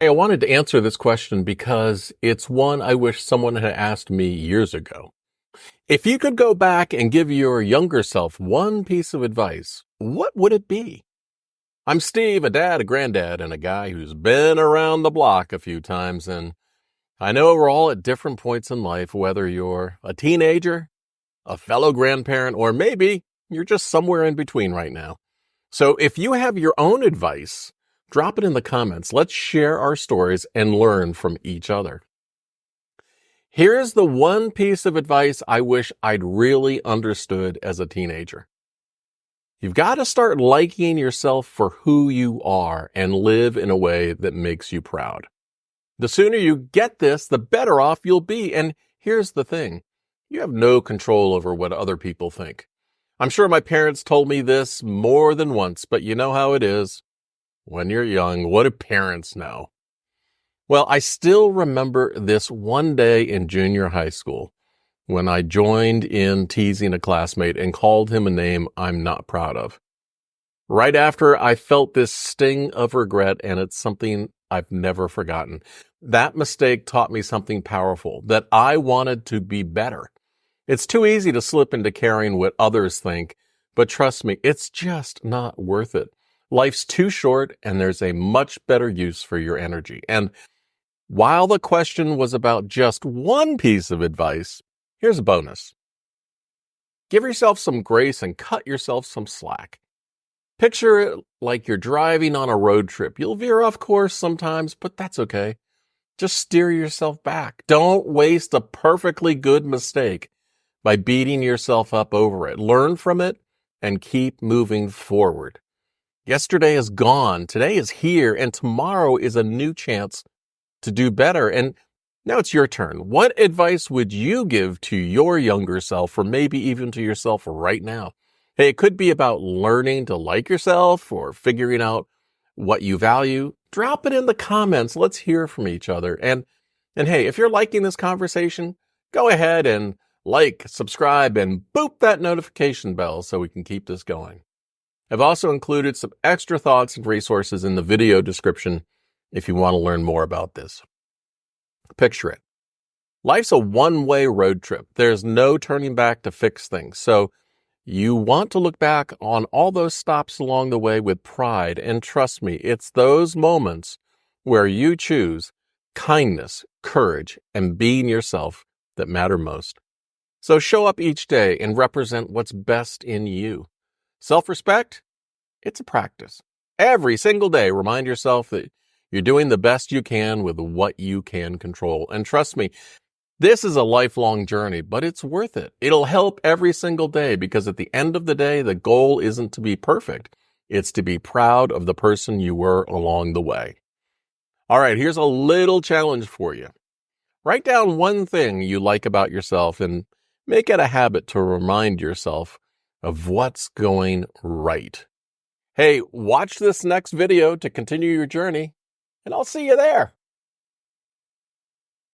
Hey, I wanted to answer this question because it's one I wish someone had asked me years ago. If you could go back and give your younger self one piece of advice, what would it be? I'm Steve, a dad, a granddad, and a guy who's been around the block a few times, and I know we're all at different points in life, whether you're a teenager, a fellow grandparent, or maybe you're just somewhere in between right now. So if you have your own advice, drop it in the comments. Let's share our stories and learn from each other. Here's the one piece of advice I wish I'd really understood as a teenager. You've got to start liking yourself for who you are and live in a way that makes you proud. The sooner you get this, the better off you'll be. And here's the thing. You have no control over what other people think. I'm sure my parents told me this more than once, but you know how it is. When you're young, what do parents know? Well, I still remember this one day in junior high school when I joined in teasing a classmate and called him a name I'm not proud of. Right after, I felt this sting of regret, and it's something I've never forgotten. That mistake taught me something powerful, that I wanted to be better. It's too easy to slip into caring what others think, but trust me, it's just not worth it. Life's too short, and there's a much better use for your energy. And while the question was about just one piece of advice, here's a bonus. Give yourself some grace and cut yourself some slack. Picture it like you're driving on a road trip. You'll veer off course sometimes, but that's okay. Just steer yourself back. Don't waste a perfectly good mistake by beating yourself up over it. Learn from it and keep moving forward. Yesterday is gone. Today is here, and tomorrow is a new chance to do better. And now it's your turn. What advice would you give to your younger self, or maybe even to yourself right now? Hey, it could be about learning to like yourself or figuring out what you value. Drop it in the comments. Let's hear from each other. And hey, if you're liking this conversation, go ahead and like, subscribe, and boop that notification bell so we can keep this going. I've also included some extra thoughts and resources in the video description if you want to learn more about this. Picture it. Life's a one-way road trip. There's no turning back to fix things. So you want to look back on all those stops along the way with pride. And trust me, it's those moments where you choose kindness, courage, and being yourself that matter most. So show up each day and represent what's best in you. Self-respect, it's a practice. Every single day, remind yourself that you're doing the best you can with what you can control. And trust me, this is a lifelong journey, but it's worth it. It'll help every single day because at the end of the day, the goal isn't to be perfect. It's to be proud of the person you were along the way. All right, here's a little challenge for you. Write down one thing you like about yourself and make it a habit to remind yourself of what's going right. Hey, watch this next video to continue your journey, and I'll see you there.